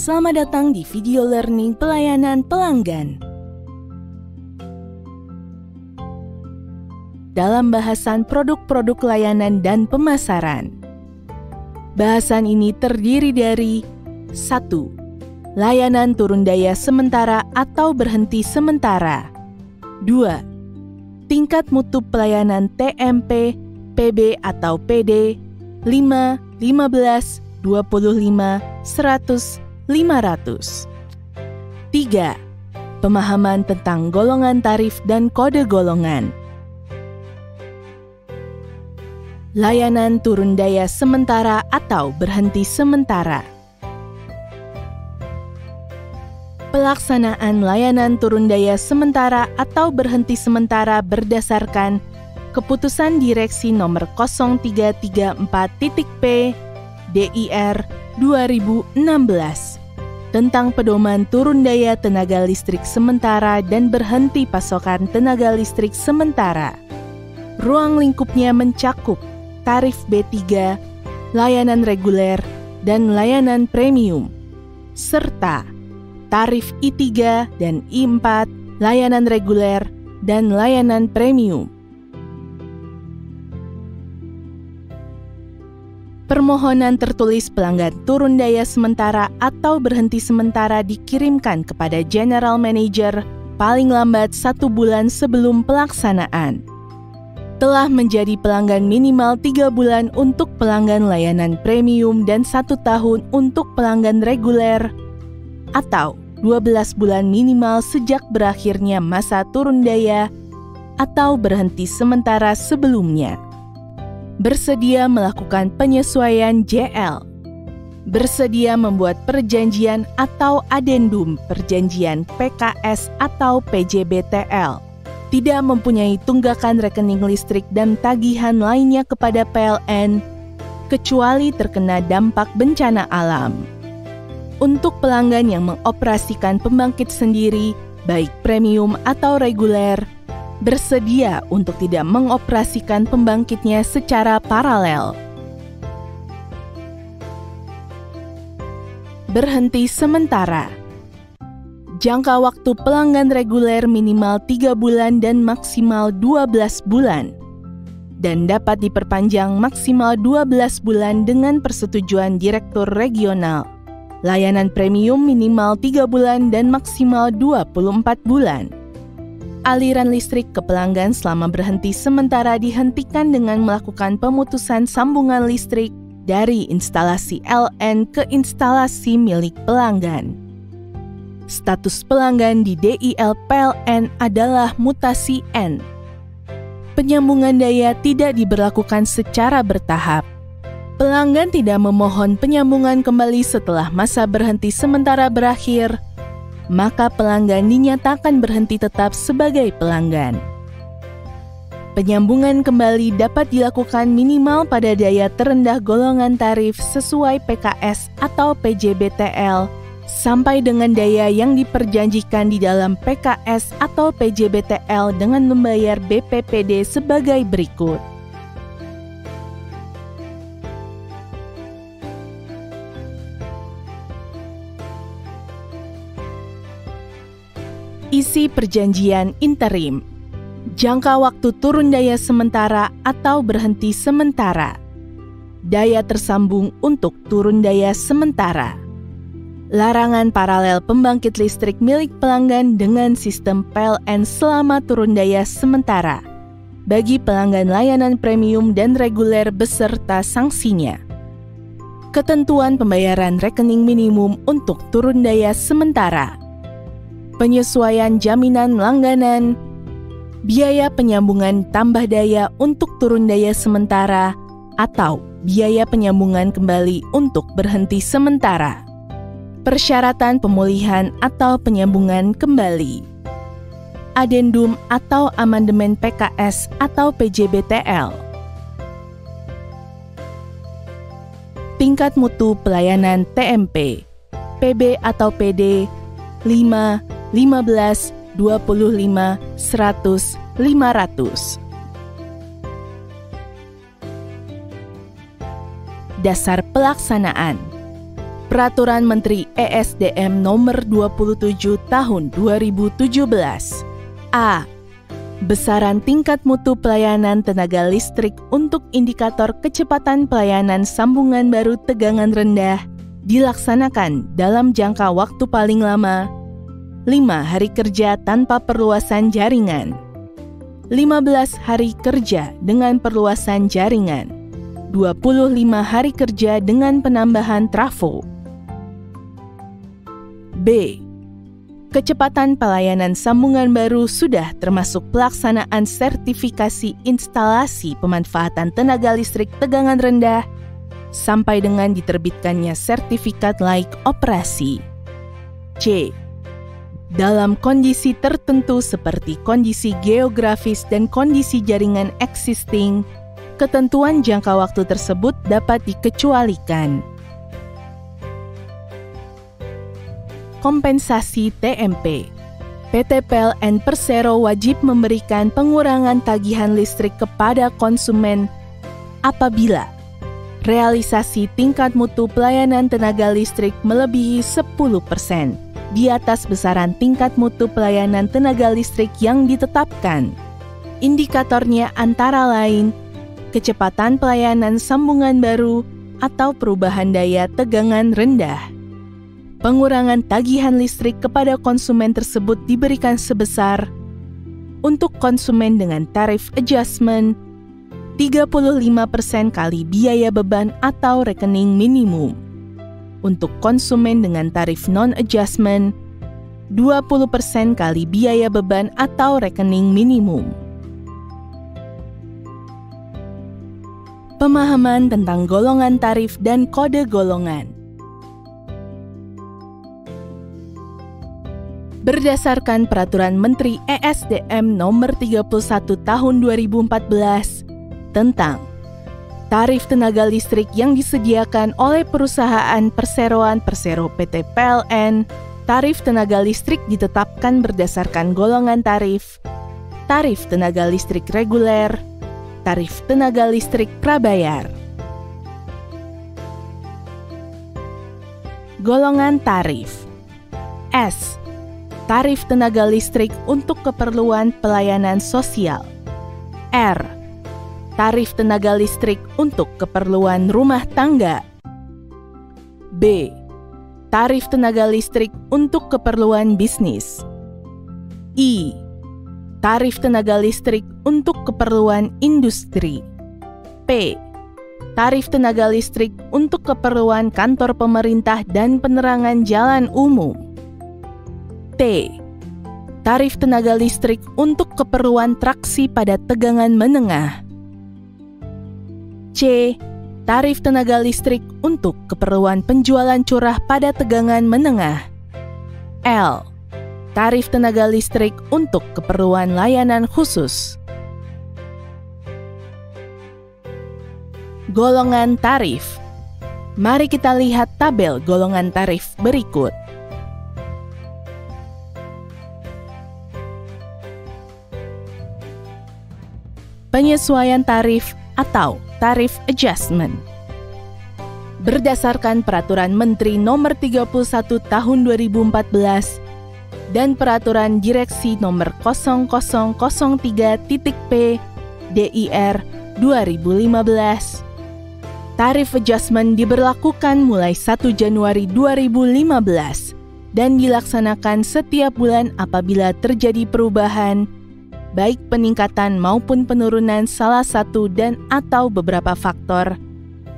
Selamat datang di video learning pelayanan pelanggan. Dalam bahasan produk-produk layanan dan pemasaran. Bahasan ini terdiri dari 1. Layanan turun daya sementara atau berhenti sementara. 2. Tingkat mutu pelayanan TMP, PB atau PD, 5, 15, 25, 100, 500. 3. Pemahaman tentang golongan tarif dan kode golongan. Layanan turun daya sementara atau berhenti sementara. Pelaksanaan layanan turun daya sementara atau berhenti sementara berdasarkan Keputusan Direksi Nomor 0334.P DIR 2016 tentang pedoman turun daya tenaga listrik sementara dan berhenti pasokan tenaga listrik sementara. Ruang lingkupnya mencakup tarif B3, layanan reguler, dan layanan premium, serta tarif I3 dan I4, layanan reguler, dan layanan premium. Permohonan tertulis pelanggan turun daya sementara atau berhenti sementara dikirimkan kepada General Manager paling lambat 1 bulan sebelum pelaksanaan. Telah menjadi pelanggan minimal 3 bulan untuk pelanggan layanan premium dan 1 tahun untuk pelanggan reguler, atau 12 bulan minimal sejak berakhirnya masa turun daya atau berhenti sementara sebelumnya. Bersedia melakukan penyesuaian JL. Bersedia membuat perjanjian atau adendum perjanjian PKS atau PJBTL. Tidak mempunyai tunggakan rekening listrik dan tagihan lainnya kepada PLN, kecuali terkena dampak bencana alam. Untuk pelanggan yang mengoperasikan pembangkit sendiri, baik premium atau reguler, bersedia untuk tidak mengoperasikan pembangkitnya secara paralel. Berhenti sementara. Jangka waktu pelanggan reguler minimal 3 bulan dan maksimal 12 bulan, dan dapat diperpanjang maksimal 12 bulan dengan persetujuan Direktur Regional. Layanan premium minimal 3 bulan dan maksimal 24 bulan. Aliran listrik ke pelanggan selama berhenti sementara dihentikan dengan melakukan pemutusan sambungan listrik dari instalasi LN ke instalasi milik pelanggan. Status pelanggan di DIL PLN adalah mutasi N. Penyambungan daya tidak diberlakukan secara bertahap. Pelanggan tidak memohon penyambungan kembali setelah masa berhenti sementara berakhir, maka pelanggan dinyatakan berhenti tetap sebagai pelanggan. Penyambungan kembali dapat dilakukan minimal pada daya terendah golongan tarif sesuai PKS atau PJBTL sampai dengan daya yang diperjanjikan di dalam PKS atau PJBTL dengan membayar BPPD sebagai berikut. Isi perjanjian interim. Jangka waktu turun daya sementara atau berhenti sementara. Daya tersambung untuk turun daya sementara. Larangan paralel pembangkit listrik milik pelanggan dengan sistem PLN selama turun daya sementara bagi pelanggan layanan premium dan reguler beserta sanksinya. Ketentuan pembayaran rekening minimum untuk turun daya sementara. Penyesuaian jaminan langganan, biaya penyambungan tambah daya untuk turun daya sementara, atau biaya penyambungan kembali untuk berhenti sementara. Persyaratan pemulihan atau penyambungan kembali. Adendum atau amandemen PKS atau PJBTL. Tingkat mutu pelayanan TMP, PB atau PD, 5, 15, 25, 100, 500. Dasar pelaksanaan. Peraturan Menteri ESDM Nomor 27 Tahun 2017. A. Besaran tingkat mutu pelayanan tenaga listrik untuk indikator kecepatan pelayanan sambungan baru tegangan rendah dilaksanakan dalam jangka waktu paling lama 5 hari kerja tanpa perluasan jaringan, 15 hari kerja dengan perluasan jaringan, 25 hari kerja dengan penambahan trafo. B. Kecepatan pelayanan sambungan baru sudah termasuk pelaksanaan sertifikasi instalasi pemanfaatan tenaga listrik tegangan rendah sampai dengan diterbitkannya sertifikat layak operasi. C. Dalam kondisi tertentu seperti kondisi geografis dan kondisi jaringan existing, ketentuan jangka waktu tersebut dapat dikecualikan. Kompensasi TMP. PT PLN Persero wajib memberikan pengurangan tagihan listrik kepada konsumen apabila realisasi tingkat mutu pelayanan tenaga listrik melebihi 10% di atas besaran tingkat mutu pelayanan tenaga listrik yang ditetapkan. Indikatornya antara lain kecepatan pelayanan sambungan baru atau perubahan daya tegangan rendah. Pengurangan tagihan listrik kepada konsumen tersebut diberikan sebesar untuk konsumen dengan tarif adjustment 35% kali biaya beban atau rekening minimum. Untuk konsumen dengan tarif non-adjustment 20% kali biaya beban atau rekening minimum. Pemahaman tentang golongan tarif dan kode golongan. Berdasarkan Peraturan Menteri ESDM Nomor 31 Tahun 2014 tentang tarif tenaga listrik yang disediakan oleh perusahaan perseroan Persero PT PLN, tarif tenaga listrik ditetapkan berdasarkan golongan tarif, tarif tenaga listrik reguler, tarif tenaga listrik prabayar. Golongan tarif. S. Tarif tenaga listrik untuk keperluan pelayanan sosial. R. Tarif tenaga listrik untuk keperluan rumah tangga. B. Tarif tenaga listrik untuk keperluan bisnis. I. Tarif tenaga listrik untuk keperluan industri. P. Tarif tenaga listrik untuk keperluan kantor pemerintah dan penerangan jalan umum. T. Tarif tenaga listrik untuk keperluan traksi pada tegangan menengah. C. Tarif tenaga listrik untuk keperluan penjualan curah pada tegangan menengah. L. Tarif tenaga listrik untuk keperluan layanan khusus. Golongan tarif. Mari kita lihat tabel golongan tarif berikut. Penyesuaian tarif atau tarif adjustment. Berdasarkan Peraturan Menteri Nomor 31 Tahun 2014 dan Peraturan Direksi Nomor 0003.P DIR 2015, tarif adjustment diberlakukan mulai 1 Januari 2015 dan dilaksanakan setiap bulan apabila terjadi perubahan baik peningkatan maupun penurunan salah satu dan atau beberapa faktor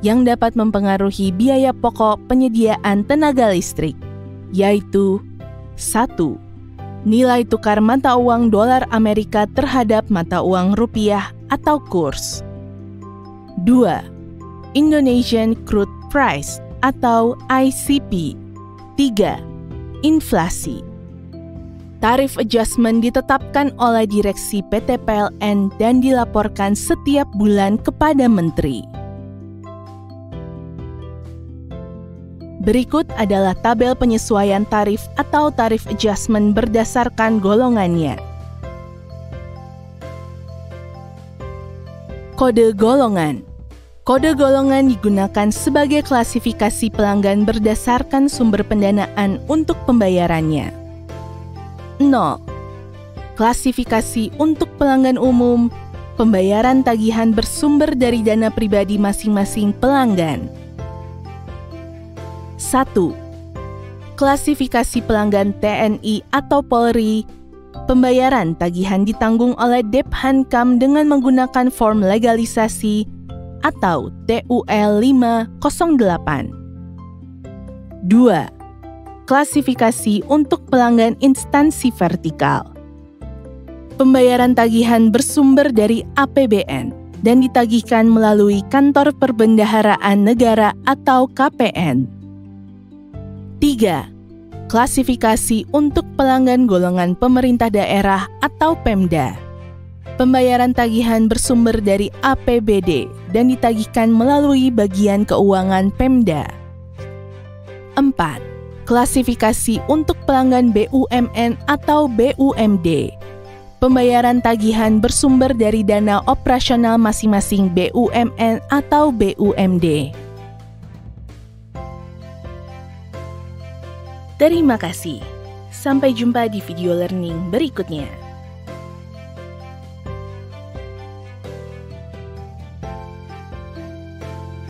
yang dapat mempengaruhi biaya pokok penyediaan tenaga listrik, yaitu 1. Nilai tukar mata uang dolar Amerika terhadap mata uang rupiah atau kurs. 2. Indonesian Crude Price atau ICP. 3. Inflasi. Tarif adjustment ditetapkan oleh Direksi PT PLN dan dilaporkan setiap bulan kepada Menteri. Berikut adalah tabel penyesuaian tarif atau tarif adjustment berdasarkan golongannya. Kode golongan. Kode golongan digunakan sebagai klasifikasi pelanggan berdasarkan sumber pendanaan untuk pembayarannya. 0. Klasifikasi untuk pelanggan umum, pembayaran tagihan bersumber dari dana pribadi masing-masing pelanggan. 1. Klasifikasi pelanggan TNI atau Polri, pembayaran tagihan ditanggung oleh Dephankam dengan menggunakan form legalisasi atau TUL 508. 2. Klasifikasi untuk pelanggan instansi vertikal. Pembayaran tagihan bersumber dari APBN dan ditagihkan melalui Kantor Perbendaharaan Negara atau KPN. 3. Klasifikasi untuk pelanggan golongan pemerintah daerah atau Pemda. Pembayaran tagihan bersumber dari APBD dan ditagihkan melalui bagian keuangan Pemda. 4. Klasifikasi untuk pelanggan BUMN atau BUMD. Pembayaran tagihan bersumber dari dana operasional masing-masing BUMN atau BUMD. Terima kasih. Sampai jumpa di video learning berikutnya.